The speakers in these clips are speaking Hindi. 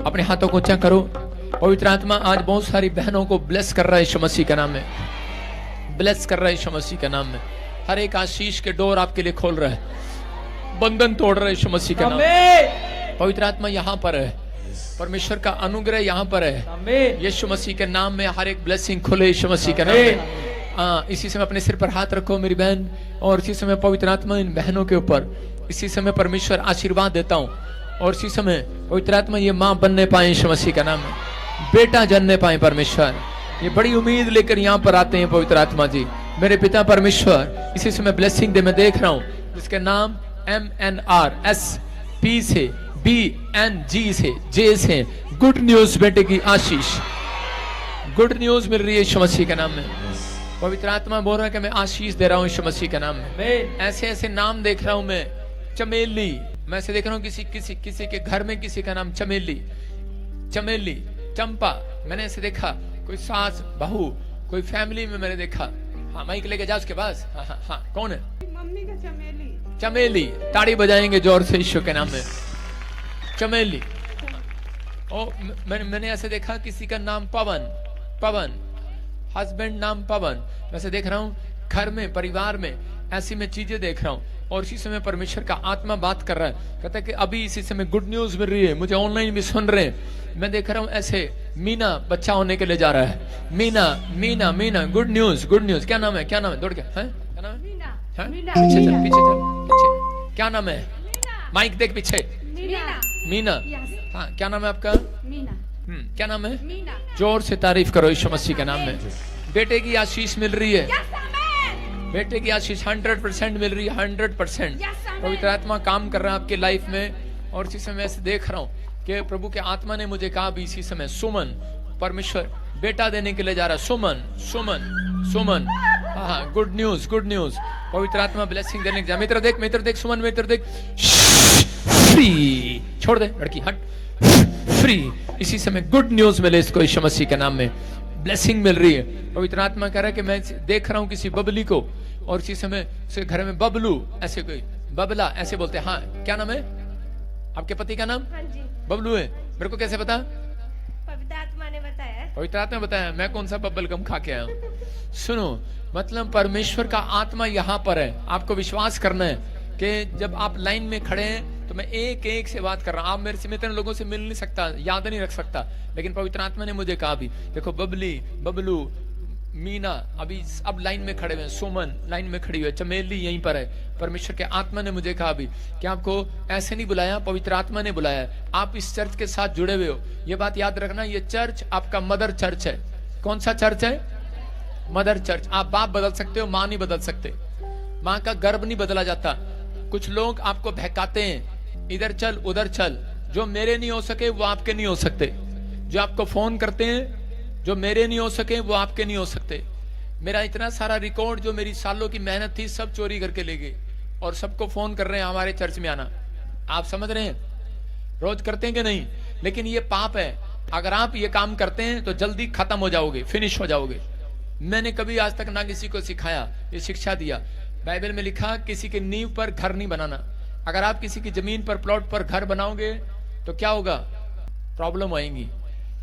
अपने हाथों को ऊंचा करो। पवित्र आत्मा आज बहुत सारी बहनों को ब्लेस कर रहा है यीशु मसीह के नाम में, ब्लेस कर रहा है यीशु मसीह के नाम में। हर एक आशीष के डोर आपके लिए खोल रहा है, बंधन तोड़ रहा है यीशु मसीह के नाम में। पवित्र आत्मा यहाँ पर है, परमेश्वर का अनुग्रह यहाँ पर है। यीशु मसीह के नाम में हर एक ब्लेसिंग खुले यीशु मसीह के नाम में। इसी समय अपने सिर पर हाथ रखो मेरी बहन, और इसी समय पवित्र आत्मा इन बहनों के ऊपर इसी समय परमेश्वर आशीर्वाद देता हूँ। और इसी समय पवित्र आत्मा ये माँ बनने पाए यीशु मसीह का नाम है, बेटा जनने पाए परमेश्वर। ये बड़ी उम्मीद लेकर यहाँ पर आते हैं पवित्र आत्मा जी। मेरे पिता परमेश्वर इसी समय ब्लेसिंग दे। मैं देख रहा हूँ जिसके नाम MNRSP से BNG से J से गुड न्यूज बेटे की आशीष, गुड न्यूज मिल रही है यीशु मसीह के नाम में। पवित्र आत्मा बोल रहा है कि मैं आशीष दे रहा हूँ यीशु मसीह के नाम में। ऐसे ऐसे नाम देख रहा हूँ मैं, चमेली, मैं ऐसे देख रहा हूँ किसी के घर में किसी का नाम चमेली, चमेली, चंपा, मैंने ऐसे देखा। कोई सास बहू, कोई फैमिली में मैंने देखा। हाँ माइक लेके जाओ उसके पास। हाँ हाँ हाँ, कौन है? मम्मी का चमेली। चमेली, ताड़ी बजाएंगे जोर से यीशु के नाम में। चमेली। और मैंने ऐसे देखा किसी का नाम पवन, पवन, हस्बैंड नाम पवन। मैं ऐसे देख रहा हूँ घर में, परिवार में, ऐसी मैं चीजें देख रहा हूँ। और इसी समय परमेश्वर का आत्मा बात कर रहा है, कहता है कि अभी इसी समय गुड न्यूज मिल रही है, मुझे ऑनलाइन भी सुन रहे हैं। मैं देख रहा हूँ ऐसे मीना बच्चा होने के लिए जा रहा है। Meena Meena Meena, good news, good news. क्या नाम है? क्या नाम है? दौड़ के है? क्या नाम है? मीना। मीना। पीछे चल, पीछे चल, पीछे। क्या नाम है? माइक देख पीछे। मीना। मीना। हाँ, क्या नाम है आपका? मीना। क्या नाम है? मीना। जोर से तारीफ करो यीशु मसीह के नाम में। बेटे की आशीष मिल रही है, बेटे की आशीष 100% मिल रही है, 100%। पवित्र आत्मा काम कर रहा है आपके लाइफ में। और इसी समय ऐसे देख रहा हूँ कि प्रभु के आत्मा ने मुझे कहा भी इसी समय सुमन, परमेश्वर बेटा देने के लिए जा रहा है। सुमन, सुमन, सुमन। हाँ, गुड न्यूज, गुड न्यूज। पवित्र आत्मा ब्लेसिंग देने के जा। मित्र देख, मित्र देख, सुमन मित्र देख। फ्री, छोड़ दे लड़की, हट, फ्री। इसी समय गुड न्यूज मिले इसको यीशु मसीह के नाम में, ब्लेसिंग मिल रही है। पवित्र आत्मा कह रहा है कि मैं देख रहा हूं किसी बबली को, और इसी समय उसके घर में बबलू, ऐसे कोई बबला ऐसे बोलते हैं। हाँ, क्या नाम है आपके पति का नाम? हाँ जी। बबलू है। मेरे को कैसे पता? पवित्र आत्मा ने बताया। पवित्र आत्मा ने बताया। मैं कौन सा बबल गम खा के आया हूं? सुनो, मतलब परमेश्वर का आत्मा यहाँ पर है। आपको विश्वास करना है कि जब आप लाइन में खड़े हैं तो मैं एक एक से बात कर रहा हूं। आप मेरे से, मैं इतने लोगों से मिल नहीं सकता, याद नहीं रख सकता, लेकिन पवित्र आत्मा ने मुझे कहा भी, देखो बबली, बबलू, मीना अभी अब लाइन में खड़े हुए हैं, सुमन लाइन में खड़ी हुई है, चमेली यहीं पर है। परमेश्वर के आत्मा ने मुझे कहा भी कि आपको ऐसे नहीं बुलाया, पवित्र आत्मा ने बुलाया। आप इस चर्च के साथ जुड़े हुए हो, ये बात याद रखना। ये चर्च आपका मदर चर्च है। कौन सा चर्च है? Mother church. आप बाप बदल सकते हो, माँ नहीं बदल सकते। माँ का गर्भ नहीं बदला जाता। कुछ लोग आपको बहकाते हैं, इधर चल उधर चल। जो मेरे नहीं हो सके वो आपके नहीं हो सकते। जो आपको फोन करते हैं, जो मेरे नहीं हो सके वो आपके नहीं हो सकते। मेरा इतना सारा रिकॉर्ड, जो मेरी सालों की मेहनत थी, सब चोरी करके ले गए, और सबको फोन कर रहे हैं हमारे चर्च में आना। आप समझ रहे हैं? रोज करते हैं कि नहीं? लेकिन ये पाप है। अगर आप ये काम करते हैं तो जल्दी खत्म हो जाओगे, फिनिश हो जाओगे। मैंने कभी आज तक ना किसी को सिखाया, ये शिक्षा दिया। बाइबल में लिखा, किसी की नींव पर घर नहीं बनाना। अगर आप किसी की जमीन पर, प्लॉट पर घर बनाओगे तो क्या होगा? प्रॉब्लम आएंगी।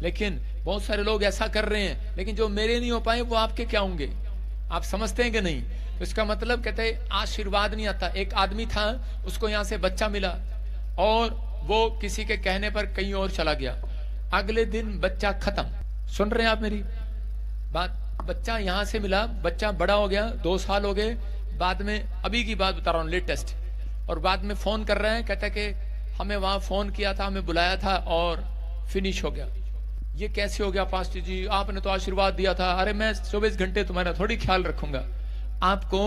लेकिन बहुत सारे लोग ऐसा कर रहे हैं, लेकिन जो मेरे नहीं हो पाए वो आपके क्या होंगे? आप समझते हैं कि नहीं? तो इसका मतलब कहते हैं आशीर्वाद नहीं आता। एक आदमी था, उसको यहाँ से बच्चा मिला, और वो किसी के कहने पर कहीं और चला गया। अगले दिन बच्चा खत्म। सुन रहे हैं आप मेरी बात? बच्चा यहाँ से मिला, बच्चा बड़ा हो गया, 2 साल हो गए, बाद में, अभी की बात बता रहा हूँ, लेटेस्ट, और बाद में फोन कर रहे हैं, कहता है कि हमें वहां फोन किया था, हमें बुलाया था, और फिनिश हो गया। ये कैसे हो गया पास्टर जी? आपने तो आशीर्वाद दिया था। अरे मैं 24 घंटे तुम्हारा थोड़ी ख्याल रखूंगा। आपको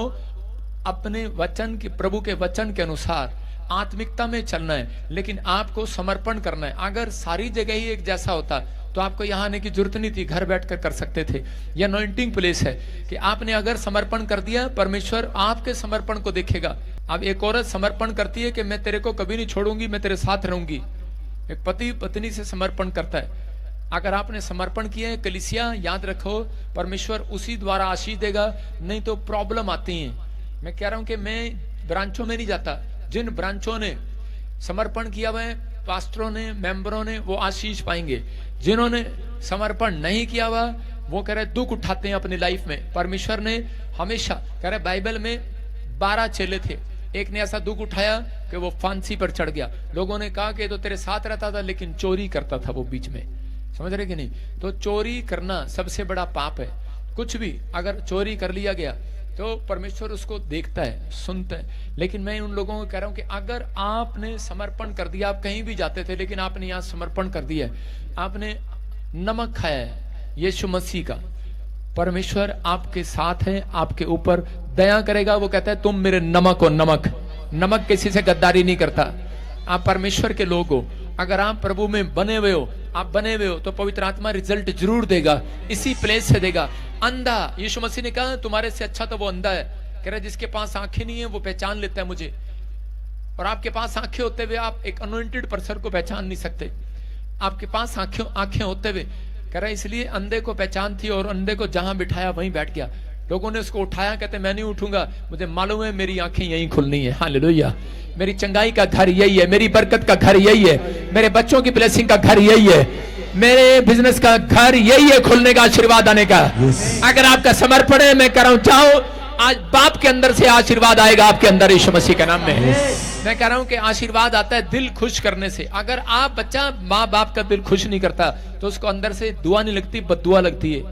अपने वचन के, प्रभु के वचन के अनुसार आत्मिकता में चलना है, लेकिन आपको समर्पण करना है। अगर सारी जगह ही एक जैसा होता तो आपको यहाँ आने की जरूरत नहीं थी, घर बैठकर कर सकते थे। यह अनॉइंटिंग प्लेस है कि आपने अगर समर्पण कर दिया, परमेश्वर आपके समर्पण को देखेगा। अब एक औरत समर्पण करती है कि मैं तेरे को कभी नहीं छोड़ूंगी, मैं तेरे साथ रहूंगी। एक पति पत्नी से समर्पण करता है। अगर आपने समर्पण किया है, कलीसिया याद रखो, परमेश्वर उसी द्वारा आशीष देगा, नहीं तो प्रॉब्लम आती है। मैं कह रहा हूं कि मैं ब्रांचों में नहीं जाता। जिन ब्रांचों ने समर्पण किया हुआ है, पास्टरों ने, मेंबरों ने, वो आशीष पाएंगे। जिन्होंने समर्पण नहीं किया हुआ, वो कह रहे दुख उठाते हैं अपनी लाइफ में। परमेश्वर ने हमेशा कह रहे, बाइबल में 12 चेले थे, एक ने ऐसा दुख उठाया कि वो फांसी पर चढ़ गया। लोगों ने कहा कि तो तेरे साथ रहता था लेकिन चोरी करता था वो बीच में। समझ रहे कि नहीं? तो चोरी करना सबसे बड़ा पाप है। कुछ भी अगर चोरी कर लिया गया तो परमेश्वर उसको देखता है, सुनता है। लेकिन मैं उन लोगों को कह रहा हूं कि अगर आपने समर्पण कर दिया, आप कहीं भी जाते थे लेकिन आपने यहां समर्पण कर दिया है, आपने नमक खाया है यीशु मसीह का, परमेश्वर आपके साथ है, आपके ऊपर दया करेगा। वो कहता है तुम मेरे नमक हो। नमक किसी से गद्दारी नहीं करता। आप परमेश्वर के लोग हो, अगर आप प्रभु में बने हुए हो, आप बने हुए हो, तो पवित्र आत्मा रिजल्ट जरूर देगा, इसी प्लेस से देगा। अंधा, यीशु मसीह ने कहा तुम्हारे से अच्छा तो वो अंधा है। कह रहे जिसके पास आंखें नहीं है वो पहचान लेता है मुझे, और आपके पास आंखें होते हुए आप एक अनॉइंटेड पर्सन को पहचान नहीं सकते। आपके पास आंखें होते हुए, कह रहा इसलिए अंधे को पहचान थी और अंधे को जहां बिठाया वहीं बैठ गया। लोगों ने उसको उठाया, कहते मैं नहीं उठूंगा, मुझे मालूम है मेरी आंखें यहीं खुलनी है। हालेलुया। मेरी चंगाई का घर यही है, मेरी बरकत का घर यही है, मेरे बच्चों की ब्लेसिंग का घर यही है, मेरे बिजनेस का घर यही है, खुलने का, आशीर्वाद आने का। अगर आपका समर्पण है, मैं कह रहा हूं जाओ, आज बाप के अंदर से आशीर्वाद आएगा आपके अंदर यीशु मसीह के नाम में। मैं कह रहा हूं कि आशीर्वाद आता है दिल खुश करने से। अगर आप बच्चा माँ बाप का दिल खुश नहीं करता तो उसको अंदर से दुआ नहीं लगती, बद्दुआ लगती है।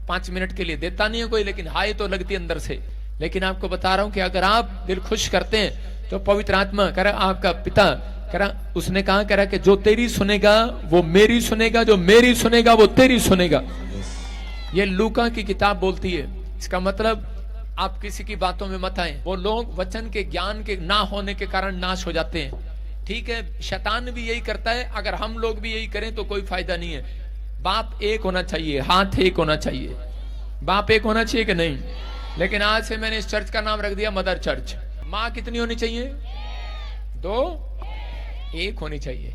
5 मिनट के लिए देता नहीं है कोई, लेकिन हाय तो लगती है अंदर से। लेकिन आपको बता रहा हूं कि अगर आप दिल खुश करते हैं तो पवित्र आत्मा कह रहा आपका पिता कह रहा, उसने कहा कह रहा कि जो तेरी सुनेगा वो मेरी सुनेगा, जो मेरी सुनेगा वो तेरी सुनेगा। ये लूका की किताब बोलती है। इसका मतलब आप किसी की बातों में मत आए। वो लोग वचन के ज्ञान के ना होने के कारण नाश हो जाते हैं। ठीक है, शैतान भी यही करता है, अगर हम लोग भी यही करें तो कोई फायदा नहीं है। बाप एक होना चाहिए, हाथ एक होना चाहिए, बाप एक होना चाहिए कि नहीं? लेकिन आज से मैंने इस चर्च का नाम रख दिया मदर चर्च। माँ कितनी होनी चाहिए? 2, 1 होनी चाहिए।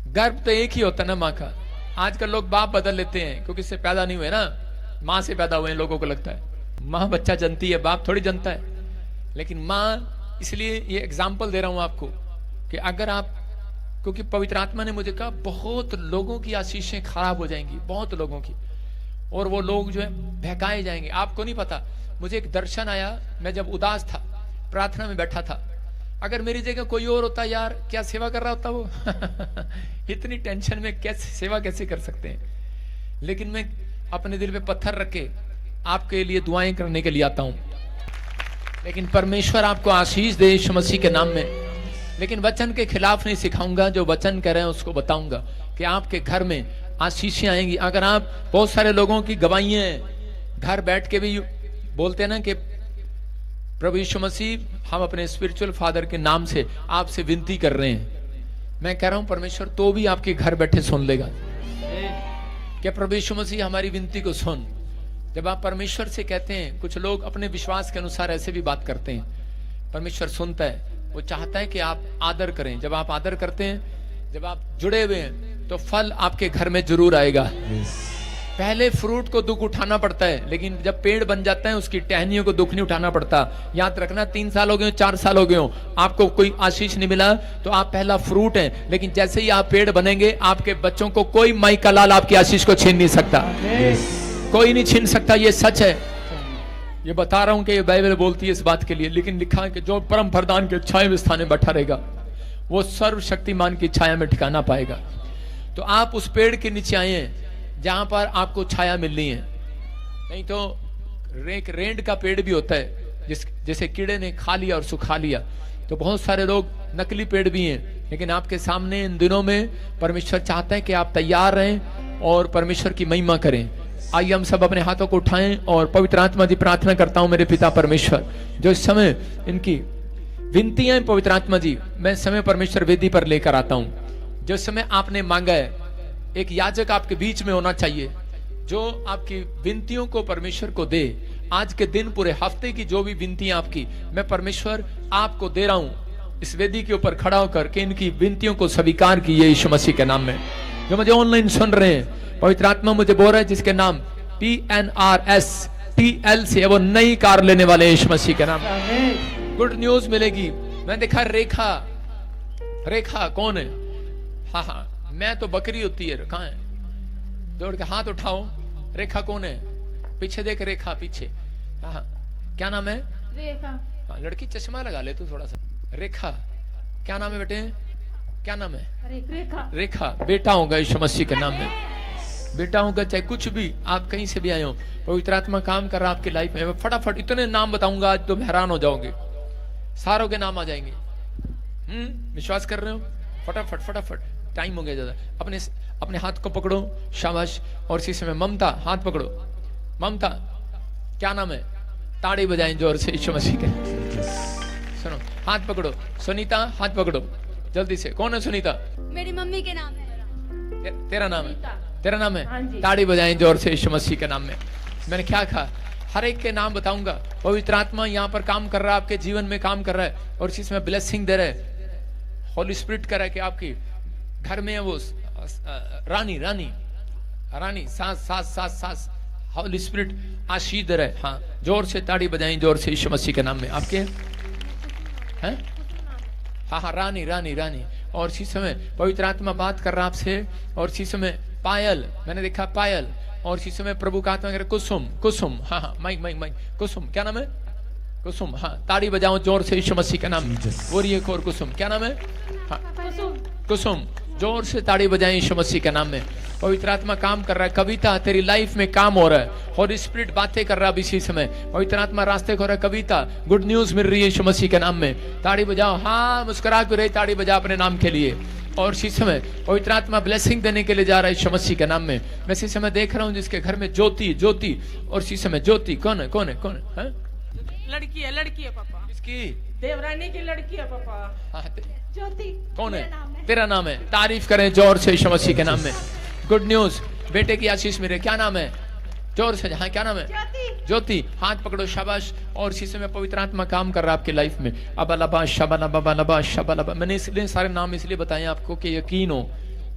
गर्भ तो एक ही होता ना माँ का। आजकल लोग बाप बदल लेते हैं क्योंकि इससे पैदा नहीं हुए ना, माँ से पैदा हुए हैं, लोगों को लगता है माँ बच्चा जनती है, बाप थोड़ी जनता है। लेकिन माँ, इसलिए ये एग्जाम्पल दे रहा हूं आपको कि अगर आप, क्योंकि पवित्र आत्मा ने मुझे कहा बहुत लोगों की आशीषें खराब हो जाएंगी, बहुत लोगों की, और वो लोग जो है बहकाए जाएंगे। आपको नहीं पता, मुझे एक दर्शन आया, मैं जब उदास था, प्रार्थना में बैठा था, अगर मेरी जगह कोई और होता यार, क्या सेवा कर रहा होता वो इतनी टेंशन में कैसे सेवा कैसे कर सकते हैं। लेकिन मैं अपने दिल पे पत्थर रख के आपके लिए दुआएं करने के लिए आता हूं। लेकिन परमेश्वर आपको आशीष दे यीशु मसीह के नाम में। लेकिन वचन के खिलाफ नहीं सिखाऊंगा, जो वचन कह रहे हैं उसको बताऊंगा कि आपके घर में आशीषें आएंगी। अगर आप, बहुत सारे लोगों की गवाहियां हैं, घर बैठ के भी बोलते हैं ना कि प्रभु यीशु मसीह, हम अपने स्पिरिचुअल फादर के नाम से आपसे विनती कर रहे हैं। मैं कह रहा हूं परमेश्वर तो भी आपके घर बैठे सुन लेगा। क्या प्रभु यीशु मसीह हमारी विनती को सुन। जब आप परमेश्वर से कहते हैं, कुछ लोग अपने विश्वास के अनुसार ऐसे भी बात करते हैं, परमेश्वर सुनता है, वो चाहता है कि आप आदर करें। जब आप आदर करते हैं, जब आप जुड़े हुए हैं, तो फल आपके घर में जरूर आएगा। पहले फ्रूट को दुख उठाना पड़ता है, लेकिन जब पेड़ बन जाता है उसकी टहनियों को दुख नहीं उठाना पड़ता। याद रखना, 3 साल हो गए, 4 साल हो गए हो, आपको कोई आशीष नहीं मिला तो आप पहला फ्रूट हैं, लेकिन जैसे ही आप पेड़ बनेंगे, आपके बच्चों को कोई माई का लाल आपकी आशीष को छीन नहीं सकता, कोई नहीं छीन सकता। ये सच है, ये बता रहा हूं कि ये बाइबल बोलती है इस बात के लिए। लेकिन लिखा है कि जो परम प्रधान के छाया में स्थान में बैठा रहेगा वो सर्वशक्तिमान की छाया में ठिकाना पाएगा। तो आप उस पेड़ के नीचे आए हैं जहां पर आपको छाया मिलनी है। नहीं तो एक रेंड का पेड़ भी होता है, जैसे कीड़े ने खा लिया और सुखा लिया। तो बहुत सारे लोग नकली पेड़ भी हैं, लेकिन आपके सामने इन दिनों में परमेश्वर चाहता है कि आप तैयार रहें और परमेश्वर की महिमा करें। आइए हम सब अपने हाथों को उठाएं और पवित्र आत्मा जी, प्रार्थना करता हूं मेरे पिता परमेश्वर, जो इस समय इनकी विनतियां, पवित्र आत्मा जी, मैं समय परमेश्वर वेदी पर लेकर आता हूं। जो समय आपने मांगा है, एक याजक आपके बीच में होना चाहिए जो आपकी विनतियों को परमेश्वर को दे। आज के दिन, पूरे हफ्ते की जो भी विनतियां आपकी, मैं परमेश्वर आपको दे रहा हूं इस वेदी के ऊपर खड़ा होकर कि इनकी विनतियों को स्वीकार कीजिए यीशु मसीह के नाम में। जो मुझे ऑनलाइन सुन रहे हैं, पवित्र आत्मा मुझे बोल रहा है जिसके नाम PNRSTL से वो नई कार लेने वाले यीशु मसीह के नाम। गुड न्यूज मिलेगी। मैं देखा रेखा कौन है? हाँ हाँ, मैं तो बकरी होती है, कहाँ है? दौड़ के हाथ उठाओ। रेखा कौन है? पीछे देख, रेखा पीछे। हाँ हाँ, क्या नाम है? रेखा। हाँ, लड़की चश्मा लगा ले तू थोड़ा सा। रेखा, क्या नाम है बेटे? क्या नाम है? रेखा। रेखा, बेटा होगा यीशु मसीह के नाम में। बेटा होगा, चाहे कुछ भी, आप कहीं से भी आए हो, पवित्र आत्मा काम कर रहा है आपकी लाइफ में। फटाफट इतने नाम बताऊंगा आज, तुम हैरान हो जाओगे, सारों के नाम आ जाएंगे। विश्वास कर रहे हो? फटाफट फटाफट, टाइम हो गया ज्यादा। अपने हाथ को पकड़ो, शाबाश। और इसी समय ममता, हाथ पकड़ो। ममता, क्या नाम है? ताड़ी बजाएं जोर से यीशु मसीह के। सुनो, हाथ पकड़ो। सुनीता, हाथ पकड़ो जल्दी से। कौन है सुनीता? मेरी मम्मी के नाम है। तेरा नाम है? तेरा नाम हाँ है? जी। ताड़ी बजाएं जोर से यीशु मसीह के नाम में। मैंने क्या कहा? हर एक के नाम बताऊंगा। पवित्र आत्मा यहाँ पर काम कर रहा है, आपके जीवन में काम कर रहा है, और इसी में ब्लेसिंग दे रहा है। होली स्पिरिट कर रहा है कि आपकी घर में वो रानी रानी रानी सास सास सास सास होली स्पिरिट आशीष दे रहा है। हाँ, जोर से ताड़ी बजाएं जोर से यीशु मसीह के नाम में। आपके हैं? हाँ हाँ, रानी रानी रानी। और इसी समय पवित्र आत्मा बात कर रहा आपसे। और इसी समय पायल, मैंने देखा पायल। और इसी समय प्रभु का आत्मा कह रहा कुसुम, कुसुम। हाँ हाँ, माइक माइक माइक। कुसुम, क्या नाम है? कुसुम। हाँ, ताड़ी बजाओ जोर से यीशु मसीह का नाम। बोलिए एक और, कुसुम। क्या नाम है? हाँ, कुसुम। जोर से ताड़ी बजाएं यीशु मसीह के नाम में। पवित्र आत्मा काम कर रहा है। कविता, तेरी लाइफ में काम हो रहा है। होली स्पिरिट बातें कर रहा है इसी समय। पवित्र आत्मा रास्ते खोल रहा है। कविता, गुड न्यूज मिल रही है यीशु मसीह के नाम में। ताड़ी बजाओ। हाँ, मुस्कुरा के रही, ताड़ी बजा अपने नाम के लिए। और इसी समय पवित्र आत्मा ब्लेसिंग देने के लिए जा रहा है यीशु मसीह के नाम में। मैं इसी समय देख रहा हूँ जिसके घर में ज्योति, ज्योति। और इसी समय ज्योति कौन है? कौन है? कौन है? लड़की है पापा। इसकी देवरानी की लड़की है पापा। हाँ, ज्योति। कौन है? तेरा नाम है। तारीफ करें जोर से यीशु मसीह के नाम में। गुड न्यूज, बेटे की आशीष मिले। क्या नाम है? जोर से। हाँ, क्या नाम है? ज्योति। हाथ पकड़ो, शाबाश। और इसी समय पवित्र आत्मा काम कर रहा है आपकी लाइफ में। अबलबा शबलबा शबलबा। मैंने इसलिए सारे नाम इसलिए बताए आपको कि यकीन हो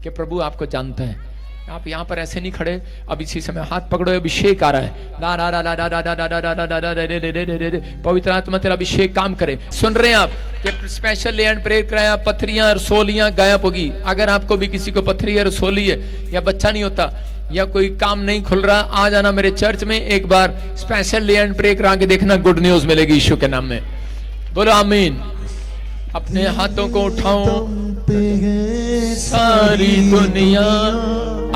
कि प्रभु आपको जानता है। आप यहाँ पर ऐसे नहीं खड़े। अब इसी समय हाथ पकड़ो, अभिषेक आ रहा है। ला ला ला ला ला ला ला ला ला ला ला ला रे रे रे रे रे। पवित्र आत्मा तेरा अभिषेक काम करे। सुन रहे हैं आप कि स्पेशल लैंड प्रेयर कराया, पत्थरियां रसोलियां गायब होगी। अगर आपको भी किसी को पत्थरी या रसोली है, या बच्चा नहीं होता, या कोई काम नहीं खुल रहा, आ जाना मेरे चर्च में एक बार। स्पेशल लैंड प्रेयर करा के देखना, गुड न्यूज मिलेगी यीशु के नाम में। बोलो आमीन। अपने हाथों को उठाओ, सारी दुनिया।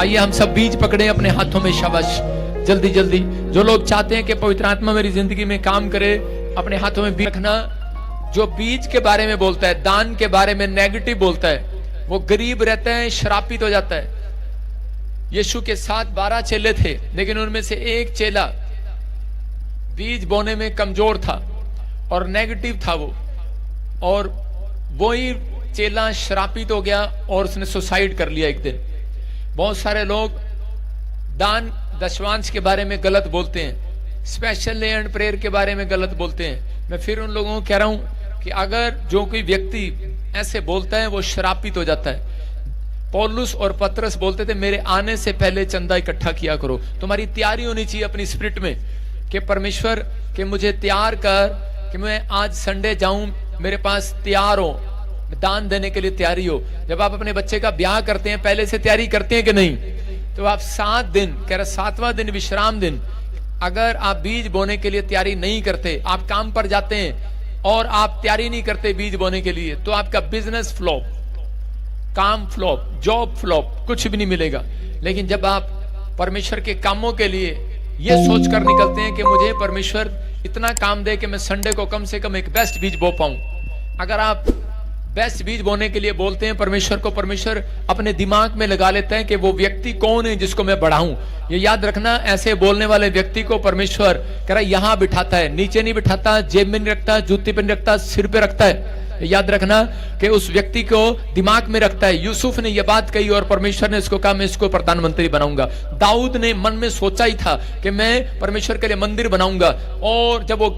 आइए हम सब बीज पकड़े अपने हाथों में, शाबाश। जल्दी जल्दी। जो लोग चाहते हैं कि पवित्र आत्मा मेरी जिंदगी में काम करे, अपने हाथों में बीज रखना। जो बीज के बारे में बोलता है, दान के बारे में नेगेटिव बोलता है, वो गरीब रहता है, श्रापित हो जाता है। यीशु के साथ 12 चेले थे, लेकिन उनमें से एक चेला बीज बोने में कमजोर था और नेगेटिव था वो, और वही चेला श्रापित हो गया और उसने सुसाइड कर लिया एक दिन। बहुत सारे लोग दान दशवांश के बारे में गलत बोलते हैं, स्पेशल लैंड प्रेयर के बारे में गलत बोलते हैं। मैं फिर उन लोगों को कह रहा हूं कि अगर जो कोई व्यक्ति ऐसे बोलता है वो श्रापित हो जाता है। पौलुस और पतरस बोलते थे मेरे आने से पहले चंदा इकट्ठा किया करो। तुम्हारी तैयारी होनी चाहिए अपनी स्पिरिट में कि परमेश्वर के मुझे तैयार कर कि मैं आज संडे जाऊं, मेरे पास तैयार हो, दान देने के लिए तैयारी हो। जब आप अपने बच्चे का ब्याह करते हैं, पहले से तैयारी करते हैं कि नहीं? तो आप 7 दिन, कह रहा 7वां दिन विश्राम दिन, अगर आप बीज बोने के लिए तैयारी नहीं करते, आप काम पर जाते हैं और आप तैयारी नहीं करते बीज बोने के लिए, तो आपका बिजनेस फ्लॉप, काम फ्लॉप, जॉब फ्लॉप, कुछ भी नहीं मिलेगा। लेकिन जब आप परमेश्वर के कामों के लिए ये सोच कर निकलते हैं कि मुझे परमेश्वर इतना काम दे कि मैं संडे को कम से कम एक बेस्ट बीज बो पाऊं। अगर आप बेस्ट बीज बोने के लिए बोलते हैं परमेश्वर को, परमेश्वर अपने दिमाग में लगा लेता है कि वो व्यक्ति कौन है जिसको मैं बढ़ाऊं। ये याद रखना, ऐसे बोलने वाले व्यक्ति को परमेश्वर कह रहा यहां बिठाता है, नीचे नहीं बिठाता, जेब में नहीं रखता, जूते पे नहीं रखता, सिर पे रखता है। याद रखना कि उस व्यक्ति को दिमाग में रखता है। यूसुफ ने यह बात कही और परमेश्वर ने इसको कहा मैं इसको प्रधानमंत्री बनाऊंगा। दाऊद ने मन में सोचा ही था कि मैं परमेश्वर के लिए मंदिर बनाऊंगा, और जब वो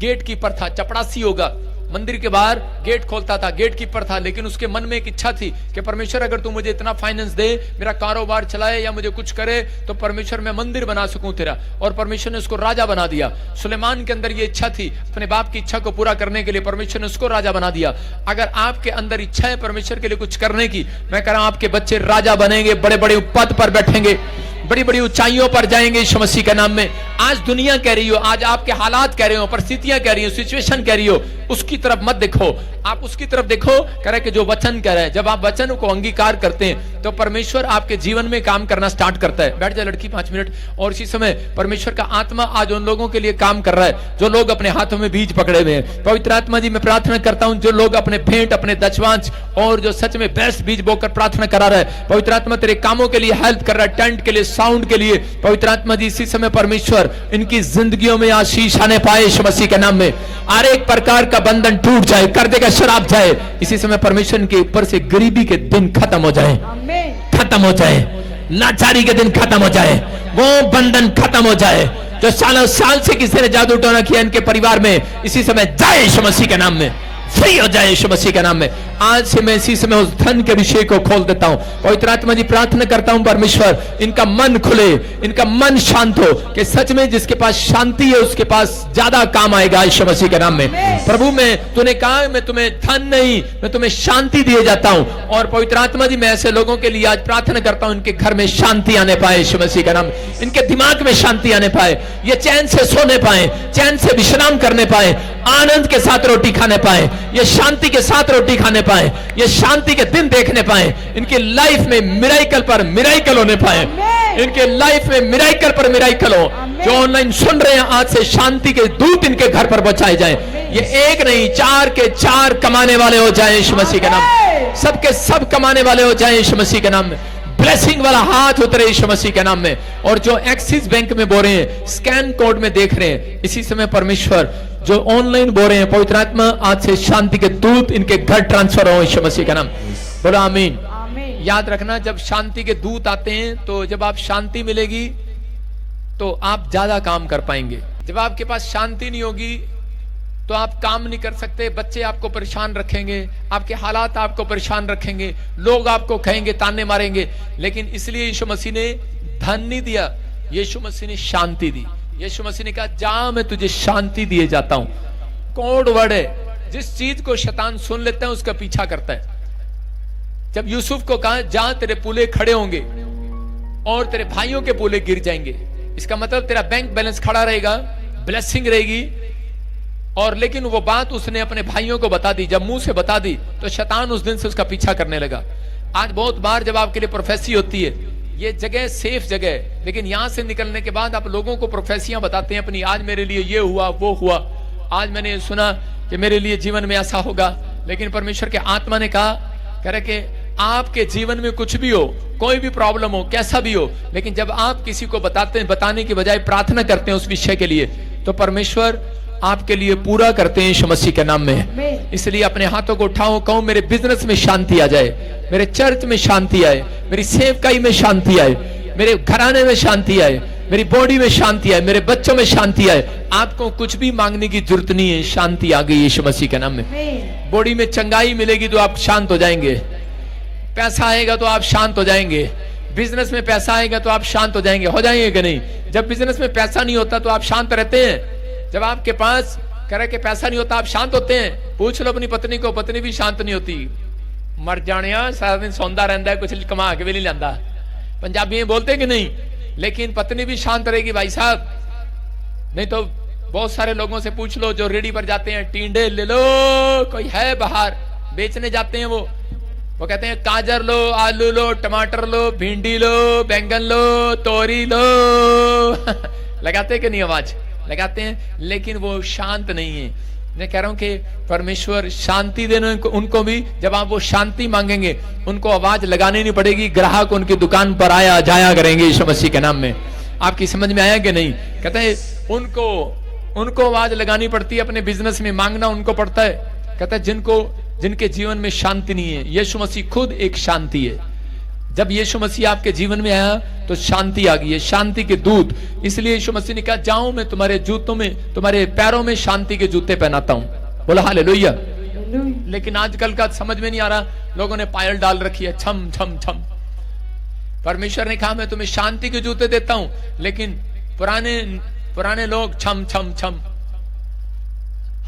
गेट कीपर था, चपड़ासी होगा, मंदिर के बाहर गेट खोलता था, गेट कीपर था, लेकिन उसके मन में एक इच्छा थी कि परमेश्वर अगर तू मुझे इतना फाइनेंस दे, मेरा कारोबार चलाए या मुझे कुछ करे, तो परमेश्वर मैं मंदिर बना सकूं तेरा। और परमेश्वर ने उसको राजा बना दिया। सुलेमान के अंदर ये इच्छा थी, अपने बाप की इच्छा को पूरा करने के लिए परमेश्वर ने उसको राजा बना दिया। अगर आपके अंदर इच्छा है परमेश्वर के लिए कुछ करने की, मैं कह रहा हूं आपके बच्चे राजा बनेंगे, बड़े बड़े पद पर बैठेंगे, बड़ी बड़ी ऊंचाइयों पर जाएंगे यीशु मसीह के नाम में। आज दुनिया कह रही हो, आज आपके हालात कह रहे हो, परिस्थितियां कह रही हो, सिचुएशन कह रही हो, उसकी तरफ मत देखो, आप उसकी तरफ देखो, कह रहे कि जो वचन कह रहे हैं। जब आप वचन को अंगीकार करते हैं तो परमेश्वर आपके जीवन में काम करना स्टार्ट करता है। बैठ जाए लड़की 5 मिनट। और इसी समय परमेश्वर का आत्मा आज उन लोगों के लिए काम कर रहा है जो लोग अपने हाथों में बीज पकड़े हुए हैं। पवित्र आत्मा जी, मैं प्रार्थना करता हूं जो लोग अपने भेंट, अपने दशवांश और जो सच में बेस्ट बीज बोकर प्रार्थना करा रहा है, पवित्र आत्मा तेरे कामों के लिए हेल्प कर रहा है, टेंट के लिए, साउंड के लिए, पवित्र आत्मा जी इसी समय परमेश्वर इनकी जिंदगियों में आशीष आने पाए यीशु मसीह के नाम में। हर एक प्रकार का बंधन टूट जाए, कर्जे का शराब जाए, इसी समय परमेश्वर के ऊपर से गरीबी के दिन खत्म हो जाए, खत्म हो जाए, लाचारी के दिन खत्म हो जाए, वो बंधन खत्म हो जाए जो सालों साल से किसी ने जादू टोना किया इनके परिवार में, इसी समय जाए यीशु मसीह के नाम में, फ्री हो जाए यीशु मसीह के नाम में। आज से मैं इसी समय उस धन के विषय को खोल देता हूं। पवित्र आत्मा जी प्रार्थना करता हूं परमेश्वर इनका मन खुले, इनका मन शांत हो कि सच में जिसके पास शांति है उसके पास ज्यादा काम आएगा यीशु मसीह के नाम में। प्रभु मैं तूने कहा मैं तुम्हें धन नहीं, मैं तुम्हें शांति दिए जाता हूं। और पवित्र आत्मा जी मैं ऐसे लोगों के लिए आज प्रार्थना करता हूं इनके घर में शांति आने पाए यीशु मसीह के नाम, इनके दिमाग में शांति आने पाए, ये चैन से सोने पाए, चैन से विश्राम करने पाए, आनंद के साथ रोटी खाने पाए, ये शांति के साथ रोटी खाने पाए, ये शांति के दिन देखने पाए, इनकी लाइफ में मिराइकल पर मिराइकल होने पाए, इनके लाइफ में मिराइकल पर मिराइकल हो। जो ऑनलाइन सुन रहे हैं आज से शांति के दूत इनके घर पर बचाए जाए, ये एक नहीं 4 के 4 कमाने वाले हो जाए यीशु मसीह के नाम, सबके सब कमाने वाले हो जाए यीशु मसीह के नाम में। ब्लेसिंग वाला हाथ उतरे यीशु मसीह के नाम में। और जो एक्सिस बैंक में बोल रहे हैं, स्कैन कोड में देख रहे हैं, इसी समय परमेश्वर जो ऑनलाइन बोल रहे हैं, पवित्र आत्मा आज से शांति के दूत इनके घर ट्रांसफर हो यीशु मसीह का नाम। बोलो आमीन। याद रखना जब शांति के दूत आते हैं तो जब आप शांति मिलेगी तो आप ज्यादा काम कर पाएंगे। जब आपके पास शांति नहीं होगी तो आप काम नहीं कर सकते, बच्चे आपको परेशान रखेंगे, आपके हालात आपको परेशान रखेंगे, लोग आपको कहेंगे, ताने मारेंगे। लेकिन इसलिए यीशु मसीह ने धन नहीं दिया, यीशु मसीह ने शांति दी। यीशु मसीह ने कहा जा मैं तुझे शांति दिए जाता हूं। कोड वर्ड है, जिस चीज को शैतान सुन लेता है उसका पीछा करता है। जब यूसुफ को कहा जा तेरे पुले खड़े होंगे और तेरे भाइयों के पुले गिर जाएंगे, इसका मतलब तेरा बैंक बैलेंस खड़ा रहेगा, ब्लेसिंग रहेगी। और लेकिन वो बात उसने अपने भाइयों को बता दी, जब मुंह से बता दी तो शैतान उस दिन से उसका पीछा करने लगा। आज बहुत बार जब आपके लिए प्रोफेसी होती है, ये जगह सेफ जगह है, लेकिन यहां से निकलने के बाद आप लोगों को प्रोफेसियां बताते हैं अपनी, आज मेरे लिए ये हुआ वो हुआ, आज मैंने सुना कि मेरे लिए जीवन में ऐसा होगा। लेकिन परमेश्वर के आत्मा ने कहा, कह रहे कि आपके जीवन में कुछ भी हो, कोई भी प्रॉब्लम हो, कैसा भी हो, लेकिन जब आप किसी को बताते हैं, बताने की बजाय प्रार्थना करते हैं उस विषय के लिए, तो परमेश्वर आपके लिए पूरा करते हैं यीशु मसीह के नाम में। इसलिए अपने हाथों को उठाओ, कहूं मेरे बिजनेस में शांति आ जाए, मेरे चर्च में शांति आए, मेरी सेवकाई में शांति आए, मेरे घराने में शांति आए, मेरी बॉडी में शांति आए, मेरे बच्चों में शांति आए। आपको कुछ भी मांगने की जरूरत नहीं है, शांति आ गई यीशु मसीह के नाम में। बॉडी में चंगाई मिलेगी तो आप शांत हो जाएंगे, पैसा आएगा तो आप शांत हो जाएंगे, बिजनेस में पैसा आएगा तो आप शांत हो जाएंगे। हो जाएंगे कि नहीं? जब बिजनेस में पैसा नहीं होता तो आप शांत रहते हैं? जब आपके पास करे कि पैसा नहीं होता आप शांत होते हैं? पूछ लो अपनी पत्नी को, पत्नी भी शांत नहीं होती। मर जाने सारा दिन सौंदा रहता है, कुछ कमा के भी नहीं लाता। पंजाबी में बोलते कि नहीं, लेकिन पत्नी भी शांत रहेगी भाई साहब। नहीं तो बहुत सारे लोगों से पूछ लो जो रेडी पर जाते हैं, टींडे ले लो, कोई है बाहर बेचने जाते हैं, वो कहते हैं गाजर लो, आलू लो, टमाटर लो, भिंडी लो, बैंगन लो, तोरी लो लगाते कि नहीं? आवाज लगाते हैं, लेकिन वो शांत नहीं है। मैं कह रहा हूं कि परमेश्वर शांति देने उनको भी, जब आप वो शांति मांगेंगे उनको आवाज लगानी नहीं पड़ेगी, ग्राहक उनकी दुकान पर आया जाया करेंगे यीशु मसीह के नाम में। आपकी समझ में आया कि नहीं? कहते हैं उनको आवाज लगानी पड़ती है, अपने बिजनेस में मांगना उनको पड़ता है। कहता है जिनके जीवन में शांति नहीं है, यीशु मसीह खुद एक शांति है। जब यीशु मसीह आपके जीवन में आया तो शांति आ गई है, शांति के दूत। इसलिए यीशु मसीह ने कहा जाओ मैं तुम्हारे जूतों में, तुम्हारे पैरों में शांति के जूते पहनाता हूं। बोला हालेलुया। लेकिन आजकल का समझ में नहीं आ रहा, लोगों ने पायल डाल रखी है, छम छम छम। परमेश्वर ने कहा मैं तुम्हें शांति के जूते देता हूं, लेकिन पुराने लोग छम छम छम।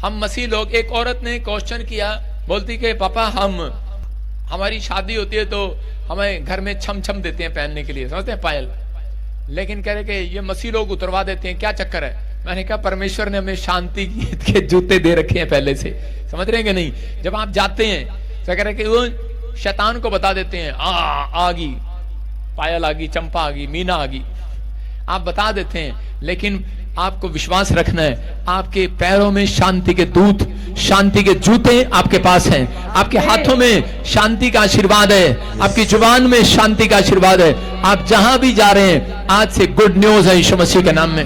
हम मसीह लोग, एक औरत ने क्वेश्चन किया, बोलती कि पापा हमारी शादी होती है तो हमें घर में छम छम देते हैं पहनने के लिए, समझते हैं पायल, लेकिन कह रहे कि ये मसीह लोग उतरवा देते हैं, क्या चक्कर है? मैंने कहा परमेश्वर ने हमें शांति के जूते दे रखे हैं पहले से, समझ रहे हैं कि नहीं? जब आप जाते हैं तो कह रहे कि वो शैतान को बता देते हैं आ गई पायल, आ गई चंपा, आ गई मीना, आ गई, आप बता देते हैं। लेकिन आपको विश्वास रखना है, आपके पैरों में शांति के दूत, शांति के जूते आपके पास हैं, आपके हाथों में शांति का आशीर्वाद है, आपकी जुबान में शांति का आशीर्वाद है। आप जहां भी जा रहे हैं आज से गुड न्यूज है यीशु मसीह के नाम में।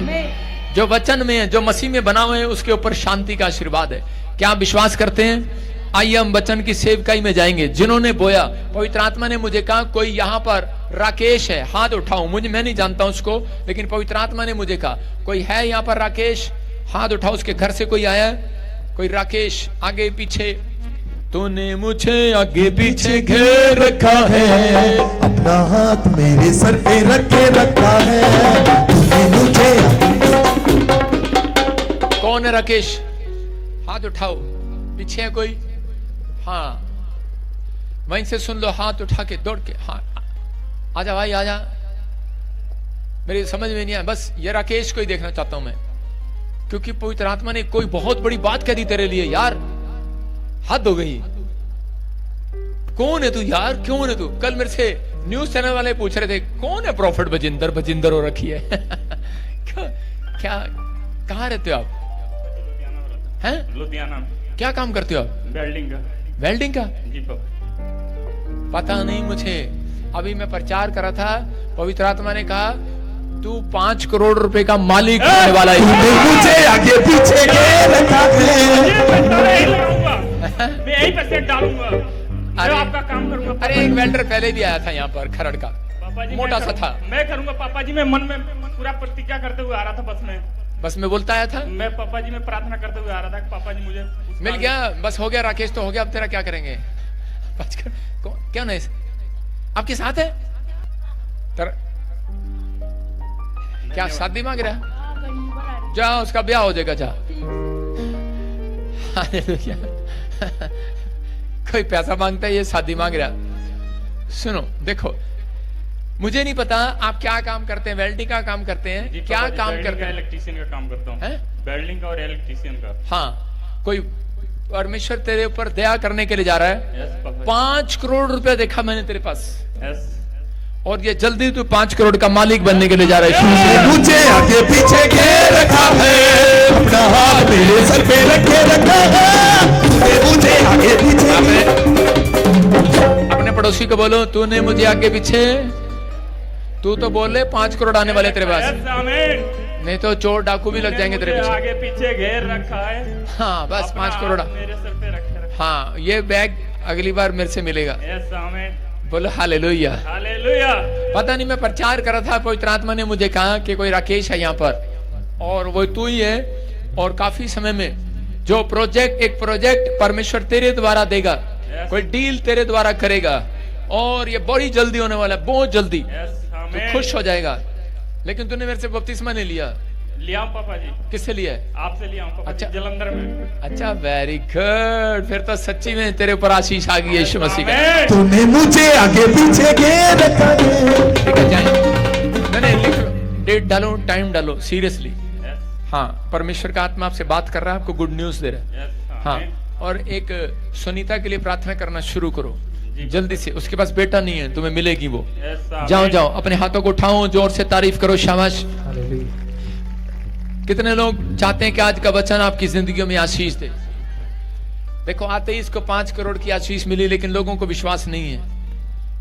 जो वचन में है, जो मसीह में बना हुआ है, उसके ऊपर शांति का आशीर्वाद है। क्या आप विश्वास करते हैं? आइए हम वचन की सेवकाई में जाएंगे। जिन्होंने बोया, पवित्र आत्मा ने मुझे कहा कोई यहाँ पर राकेश है, हाथ उठाओ। मैं नहीं जानता उसको, लेकिन पवित्र आत्मा ने मुझे कहा कोई है यहाँ पर राकेश, हाथ उठाओ। उसके घर से कोई आया है? कोई राकेश? आगे पीछे? तूने मुझे आगे पीछे घेर रखा है, अपना हाथ मेरे सर पे रख के रखा है, तूने मुझे। कौन है राकेश? हाथ उठाओ। पीछे है कोई? हाँ, वहीं से सुन लो, हाथ उठा के दौड़ के। हाँ, आजा भाई आजा। मेरी समझ में नहीं आया, बस ये राकेश को ही देखना चाहता हूं मैं, क्योंकि पवित्र आत्मा ने कोई बहुत बड़ी बात कह दी तेरे लिए यार, हद हो गई। कौन है तू यार, क्यों है तू? कल मेरे से न्यूज चैनल वाले पूछ रहे थे कौन है प्रॉफिट बजिंदर हो रखी है। क्या कहाँ रहते हो आप? हैं? लुधियाना में। क्या काम करते हो आप? वेल्डिंग का। वेल्डिंग का? जी पापा। पता नहीं मुझे, अभी मैं प्रचार करा था, पवित्र आत्मा ने कहा तू 5 करोड़ रुपए का मालिक होने वाला है। मुझे आगे पीछे घेर रखा है। मैं यही पैसे डालूंगा, अरे आपका काम करूंगा। अरे एक वेल्डर पहले भी आया था यहाँ पर खरड़ का, पापा जी मोटा सा था। मैं करूंगा पापा जी। मैं मन में पूरा प्रतिज्ञा करते हुए आ रहा था, बस में बोलता आया था। मैं पापा जी में प्रार्थना करते हुए आ रहा था कि पापा जी मुझे मिल गया, बस हो गया। राकेश तो हो गया, अब तेरा क्या करेंगे? क्या नहीं आपके साथ है? क्या शादी मांग रहा है? जा, उसका ब्याह हो जाएगा, जा। कोई पैसा मांगता है, ये शादी मांग रहा। सुनो देखो, मुझे नहीं पता आप क्या काम करते हैं, वेल्डिंग का काम करते हैं, क्या काम करते हैं? इलेक्ट्रीशियन का काम करता हूँ। वेल्डिंग का और इलेक्ट्रीशियन का। हाँ, कोई परमेश्वर तेरे ऊपर दया करने के लिए जा रहा है। 5 करोड़ रुपया देखा मैंने तेरे पास, और ये जल्दी तू 5 करोड़ का मालिक बनने के लिए जा रहा है। मुझे आगे पीछे घेर रखा है, अपना हाथ मेरे सर पे रख के रखा है, मुझे आगे पीछे। अपने पड़ोसी को बोलो, तूने मुझे आगे पीछे। तू तो बोले 5 करोड़ आने वाले तेरे पास, नहीं तो चोर डाकू भी लग जाएंगे तेरे पीछे। आगे पीछे घेर रखा है। हाँ, बस 5 करोड़ मेरे सर पे रखे। हाँ, ये बैग अगली बार मेरे से मिलेगा। बोलो हालेलुया। हालेलुया। पता नहीं, मैं प्रचार कर रहा था, पवित्र आत्मा ने मुझे कहा कि कोई राकेश है यहाँ पर, और वो तू ही है। और काफी समय में जो एक प्रोजेक्ट परमेश्वर तेरे द्वारा देगा, कोई डील तेरे द्वारा करेगा, और ये बड़ी जल्दी होने वाला है, बहुत जल्दी। तू खुश हो जाएगा। लेकिन तूने मेरे से बपतिस्मा नहीं लिया। लिया पापा जी। किससे लिया है? आपसे लिया पापा। अच्छा, जलंधर में। अच्छा, वेरी गुड। फिर तो सच्ची में तेरे ऊपर आशीष आ गई यीशु मसीह का। तूने मुझे आगे पीछे घेर रखा है। ठीक है, जाए। मैंने लिख, डेट डालो, टाइम डालो, सीरियसली। हाँ, परमेश्वर का आत्मा आपसे बात कर रहा है, आपको गुड न्यूज दे रहा है। हाँ, और एक सुनीता के लिए प्रार्थना करना शुरू करो जल्दी से। उसके पास बेटा नहीं है, तुम्हें मिलेगी वो। जाओ जाओ, अपने हाथों को उठाओ, जोर से तारीफ करो, शाबाश। कितने लोग चाहते हैं कि आज का वचन आपकी जिंदगी में आशीष दे? देखो, आते ही इसको 5 करोड़ की आशीष मिली, लेकिन लोगों को विश्वास नहीं है।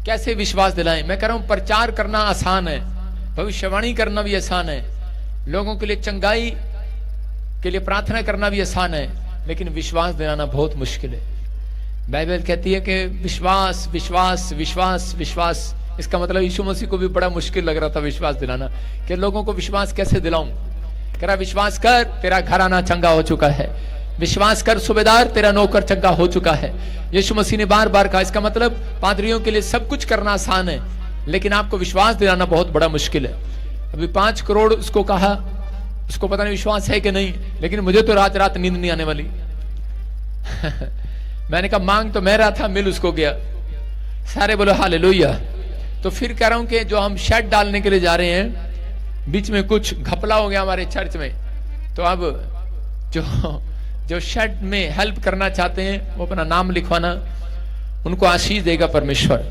कैसे विश्वास दिलाएं? मैं कह रहा हूं, प्रचार करना आसान है, भविष्यवाणी करना भी आसान है, लोगों के लिए चंगाई के लिए प्रार्थना करना भी आसान है, लेकिन विश्वास दिलाना बहुत मुश्किल है। बाइबल कहती है कि विश्वास विश्वास विश्वास विश्वास। इसका मतलब यीशु मसीह को भी बड़ा मुश्किल लग रहा था विश्वास दिलाना, कि लोगों को विश्वास कैसे दिलाऊं। कह रहा विश्वास कर, तेरा घराना चंगा हो चुका है। विश्वास कर सूबेदार, तेरा नौकर चंगा हो चुका है। यीशु मसीह ने बार बार कहा। इसका मतलब पादरियों के लिए सब कुछ करना आसान है, लेकिन आपको विश्वास दिलाना बहुत बड़ा मुश्किल है। अभी 5 करोड़ उसको कहा, उसको पता नहीं विश्वास है कि नहीं, लेकिन मुझे तो रात रात नींद नहीं आने वाली। मैंने कहा मांग तो मैं रहा था, मिल उसको गया। सारे बोलो हालेलुया। तो फिर कह रहा हूं कि जो हम शेड डालने के लिए जा रहे हैं, बीच में कुछ घपला हो गया हमारे चर्च में, तो अब जो शेड में हेल्प करना चाहते हैं वो अपना नाम लिखवाना, उनको आशीष देगा परमेश्वर।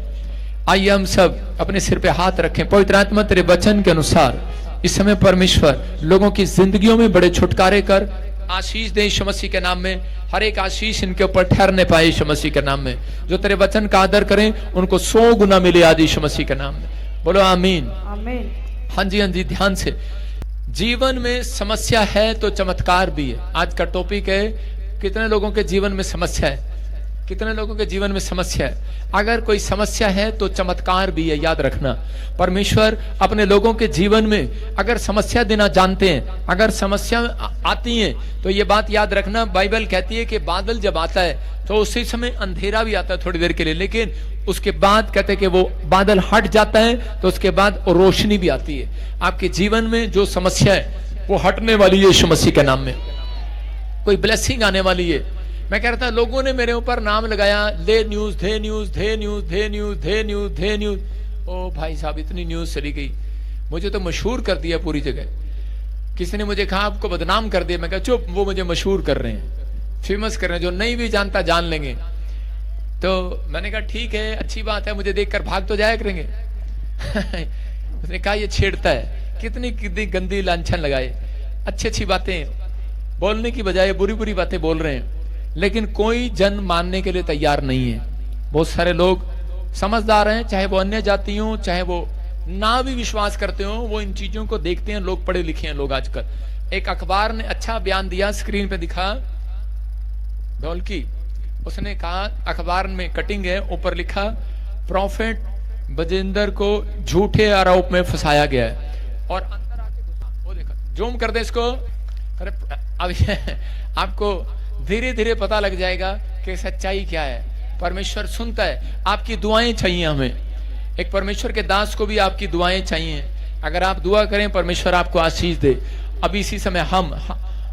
आइए हम सब अपने सिर पे हाथ रखें। पवित्र आत्मा तेरे वचन के अनुसार इस समय परमेश्वर लोगों की जिंदगियों में बड़े छुटकारे कर, आशीष दे यीशु मसीह के नाम में। हर एक आशीष इनके ऊपर ठहरने पाए यीशु मसीह के नाम में। जो तेरे वचन का आदर करें उनको 100 गुना मिले आज यीशु मसीह के नाम में। बोलो आमीन। आमीन। हाँ जी, हाँ जी, ध्यान से। जीवन में समस्या है तो चमत्कार भी है। आज का टॉपिक है कितने लोगों के जीवन में समस्या है, कितने लोगों के जीवन में समस्या है। अगर कोई समस्या है तो चमत्कार भी है, याद रखना। परमेश्वर अपने लोगों के जीवन में अगर समस्या देना जानते हैं, अगर समस्या आती है तो ये बात याद रखना, बाइबल कहती है कि बादल जब आता है तो उसी समय अंधेरा भी आता है थोड़ी देर के लिए, लेकिन उसके बाद कहते हैं कि वो बादल हट जाता है तो उसके बाद रोशनी भी आती है। आपके जीवन में जो समस्या है वो हटने वाली है यीशु मसीह के नाम में। कोई ब्लेसिंग आने वाली है। मैं कह रहा था लोगों ने मेरे ऊपर नाम लगाया, दे न्यूज, दे न्यूज, दे न्यूज, दे न्यूज, दे न्यूज, दे न्यूज। ओ भाई साहब, इतनी न्यूज चली गई, मुझे तो मशहूर कर दिया पूरी जगह। किसी ने मुझे कहा आपको बदनाम कर दिया। मैं कहा चुप, वो मुझे मशहूर कर रहे हैं, फेमस कर रहे हैं, जो नहीं भी जानता जान लेंगे। तो मैंने कहा ठीक है, अच्छी बात है, मुझे देखकर भाग तो जाया करेंगे। उसने कहा ये छेड़ता है, कितनी कितनी गंदी लांछन लगाए, अच्छी अच्छी बातें बोलने की बजाय बुरी बुरी बातें बोल रहे हैं, लेकिन कोई जन मानने के लिए तैयार नहीं है। बहुत सारे लोग समझदार हैं, चाहे वो अन्य जाति हो, चाहे वो ना भी विश्वास करते हो, वो इन चीजों को देखते हैं। लोग पढ़े लिखे हैं लोग आजकल। एक अखबार ने अच्छा बयान दिया, स्क्रीन पे दिखा, ढोलकी, उसने कहा, अखबार में कटिंग है, ऊपर लिखा प्रॉफेट बजेंद्र को झूठे आरोप में फंसाया गया है, और अंदर आके घुसा। वो देखा, जूम कर दे इसको। अरे अब आपको धीरे धीरे पता लग जाएगा कि सच्चाई क्या है। परमेश्वर सुनता है। आपकी दुआएं चाहिए हमें। एक परमेश्वर के दास को भी आपकी दुआएं चाहिए। अगर आप दुआ करें परमेश्वर आपको आशीष दे। अभी इसी समय हम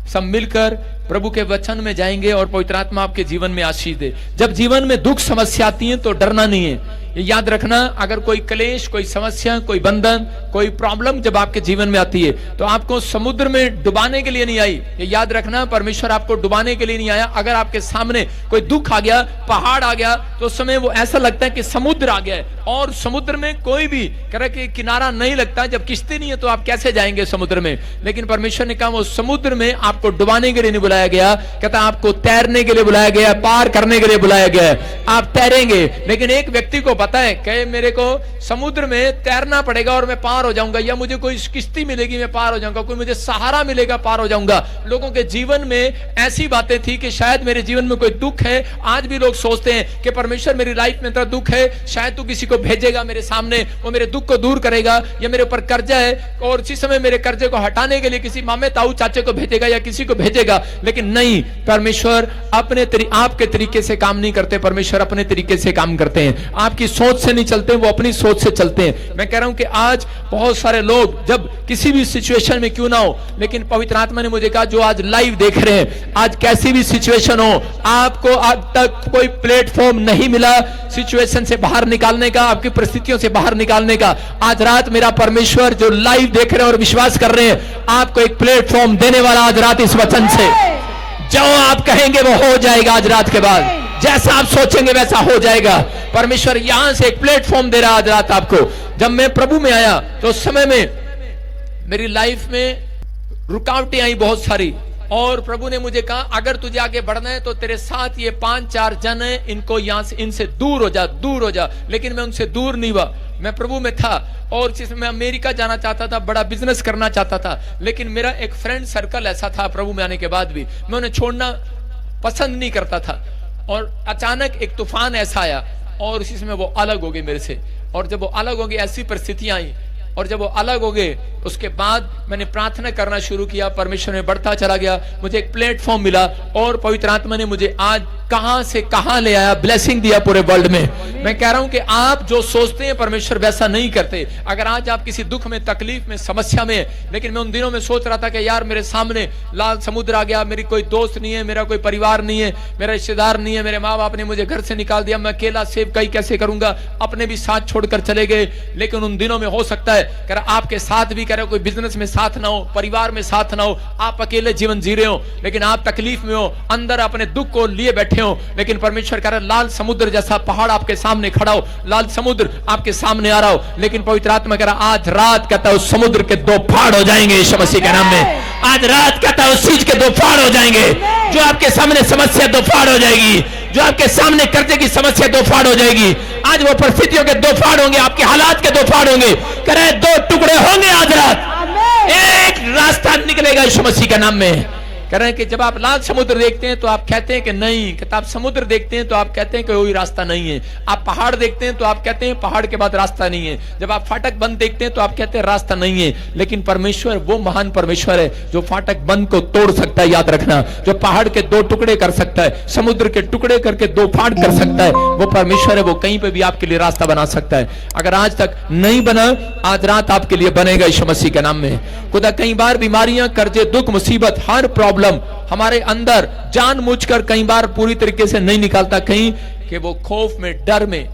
सब मिलकर प्रभु के वचन में जाएंगे और पवित्र आत्मा आपके जीवन में आशीष दे। जब जीवन में दुख समस्या आती है तो डरना नहीं है। ये याद रखना, अगर कोई क्लेश, कोई समस्या, कोई बंधन, कोई प्रॉब्लम जब आपके जीवन में आती है तो आपको समुद्र में डुबाने के लिए नहीं आई। ये याद रखना, परमेश्वर आपको डुबाने के लिए नहीं आया। अगर आपके सामने कोई दुख आ गया, पहाड़ आ गया, तो उस समय वो ऐसा लगता है कि समुद्र आ गया है, और समुद्र में कोई भी तरह के किनारा नहीं लगता। जब किश्ती नहीं है तो आप कैसे जाएंगे समुद्र में? लेकिन परमेश्वर ने कहा वो समुद्र में आपको डुबाने के लिए नहीं बुलाया गया, कहता आपको तैरने के लिए बुलाया गया, पार करने के लिए बुलाया गया है। आप तैरेंगे, लेकिन एक व्यक्ति को पता है कि मेरे को समुद्र में तैरना पड़ेगा और मैं पार हो जाऊंगा, या मुझे कोई किश्ती मिलेगी मैं पार हो जाऊंगा, कोई मुझे सहारा मिलेगा पार हो जाऊंगा। लोगों के जीवन में ऐसी बातें थी कि शायद मेरे जीवन में कोई दुख है। आज भी लोग सोचते हैं कि परमेश्वर मेरी लाइफ में तो दुख है, शायद तू किसी को भेजेगा मेरे सामने, वो मेरे दुख को दूर करेगा, या मेरे ऊपर कर्जा है और इसी समय मेरे कर्जे को हटाने के लिए किसी मामे ताऊ चाचे को भेजेगा या किसी को भेजेगा। लेकिन नहीं, परमेश्वर अपने आपके तरीके से काम नहीं करते। परमेश्वर अपने तरीके से काम करते हैं। आपकी सोच से नहीं चलते, वो अपनी सोच से चलते हैं। मैं कह रहा हूं कि आज बहुत सारे लोग जब किसी भी सिचुएशन में क्यों ना हो, लेकिन पवित्र आत्मा ने मुझे कहा जो आज लाइव देख रहे हैं, आज कैसी भी सिचुएशन हो, आपको आज तक कोई प्लेटफॉर्म नहीं मिला सिचुएशन से बाहर निकालने का, आपकी परिस्थितियों से बाहर निकालने का। आज रात मेरा परमेश्वर जो लाइव देख रहे हैं और विश्वास कर रहे हैं, आपको एक प्लेटफॉर्म देने वाला आज रात इस वचन से। जो आप कहेंगे वो हो जाएगा। आज रात के बाद जैसा आप सोचेंगे वैसा हो जाएगा। परमेश्वर यहां से एक प्लेटफॉर्म दे रहा आज रात आपको। जब मैं प्रभु में आया तो उस समय में मेरी लाइफ में रुकावटें आई बहुत सारी, और प्रभु ने मुझे कहा अगर तुझे आगे बढ़ना है तो तेरे साथ ये 5-4 जन है, इनको यहां से, इनसे दूर हो जा, दूर हो जा। लेकिन मैं उनसे दूर नहीं हुआ। मैं प्रभु में था और जिसमें मैं अमेरिका जाना चाहता था, बड़ा बिजनेस करना चाहता था, लेकिन मेरा एक फ्रेंड सर्कल ऐसा था प्रभु में आने के बाद भी मैं उन्हें छोड़ना पसंद नहीं करता था। और अचानक एक तूफान ऐसा आया और इसी समय वो अलग हो गए मेरे से। और जब वो अलग हो गए, ऐसी परिस्थितियां आई, और जब वो अलग हो गए उसके बाद मैंने प्रार्थना करना शुरू किया, परमेश्वर में बढ़ता चला गया, मुझे एक प्लेटफॉर्म मिला और पवित्र आत्मा ने मुझे आज कहां से कहां ले आया, ब्लेसिंग दिया पूरे वर्ल्ड में। मैं कह रहा हूं कि आप जो सोचते हैं परमेश्वर वैसा नहीं करते। अगर आज आप किसी दुख में, तकलीफ में, समस्या में, लेकिन मैं उन दिनों में सोच रहा था कि यार मेरे सामने लाल समुद्र आ गया, मेरी कोई दोस्त नहीं है, मेरा कोई परिवार नहीं है, मेरा रिश्तेदार नहीं है, मेरे माँ बाप ने मुझे घर से निकाल दिया, मैं अकेला सेवकाई कैसे करूंगा, अपने भी साथ छोड़कर चले गए। लेकिन उन दिनों में हो सकता है कह रहा आपके साथ भी, कह रहा कोई बिजनेस में साथ ना हो, परिवार में साथ ना हो, आप अकेले जीवन जी रहे हो, लेकिन आप तकलीफ में हो, अंदर अपने दुख को लिए बैठे हो, लेकिन परमेश्वर कह रहा लाल समुद्र जैसा पहाड़ आपके सामने खड़ा हो, लाल समुद्र आपके सामने आ रहा हो, लेकिन पवित्र आत्मा कह रहा आज रात कहता है उस समुद्र के दो फाड़ हो जाएंगे यीशु मसीह के नाम में। आज रात कहता है उस चीज के दो फाड़ हो जाएंगे, जो आपके सामने समस्या दो फाड़ हो जाएगी, जो आपके सामने कर्जे की समस्या दो फाड़ हो जाएगी। आज वो परिस्थितियों के दो फाड़ होंगे, आपके हालात के दो फाड़ होंगे, कह रहे दो टुकड़े होंगे आज रात, एक रास्ता निकलेगा यीशु मसीह के नाम में। कह रहे हैं कि जब आप लाल समुद्र देखते हैं तो आप कहते हैं कि नहीं, कहता आप समुद्र देखते हैं तो आप कहते हैं कि कोई रास्ता नहीं है, आप पहाड़ देखते हैं तो आप कहते हैं पहाड़ के बाद रास्ता नहीं है, जब आप फाटक बंद देखते हैं तो आप कहते हैं रास्ता नहीं है। लेकिन परमेश्वर वो महान परमेश्वर है जो फाटक बंद को तोड़ सकता है, याद रखना, जो पहाड़ के दो टुकड़े कर सकता है, समुद्र के टुकड़े करके दो फाड़ कर सकता है, वो परमेश्वर है, वो कहीं पे भी आपके लिए रास्ता बना सकता है। अगर आज तक नहीं बना, आज रात आपके लिए बनेगा यीशु मसीह के नाम में। खुदा कई बार बीमारियां, कर्जे, दुख, मुसीबत, हर प्रॉब्लम हमारे अंदर जानबूझकर कई बार पूरी तरीके से नहीं निकालता, कहीं कि वो खौफ में, डर में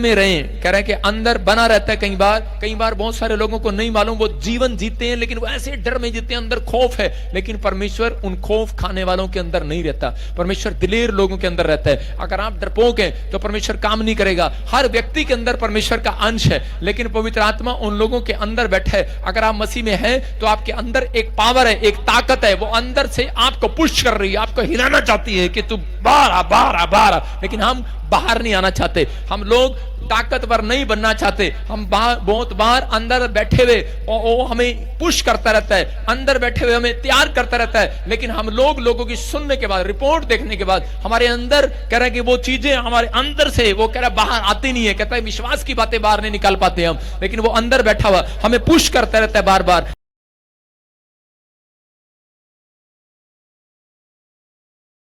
रहे, कह रहे हैं कि अंदर बना रहता है। कई बार बहुत सारे लोगों को नहीं मालूम, वो जीवन जीते हैं लेकिन वो ऐसे डर में जीते हैं, अंदर खौफ है, लेकिन परमेश्वर उन खौफ खाने वालों के अंदर नहीं रहता, परमेश्वर दिलेर लोगों के अंदर रहता है। अगर आप डरपोक हैं तो परमेश्वर काम नहीं करेगा। हर व्यक्ति के अंदर परमेश्वर का अंश है, लेकिन पवित्र आत्मा उन लोगों के अंदर बैठा है। अगर आप मसीह में हैं तो आपके अंदर एक पावर है, एक ताकत है, वो अंदर से आपको पुश कर रही है, आपको हिलाना चाहती है कि तू बाहर आ, बाहर आ, बाहर आ। लेकिन हम बाहर नहीं आना चाहते, हम लोग ताकतवर नहीं बनना चाहते, हम बहुत बार अंदर बैठे हुए वो हमें पुश करता रहता है, अंदर बैठे हुए हमें तैयार करता रहता है, लेकिन हम लोगों की सुनने के बाद, रिपोर्ट देखने के बाद हमारे अंदर कह रहे हैं कि वो चीजें हमारे अंदर से वो कह रहा है बाहर आती नहीं है, कहता है विश्वास की बातें बाहर नहीं निकाल पाते हम, लेकिन वो अंदर बैठा हुआ हमें पुश करता रहता है बार बार।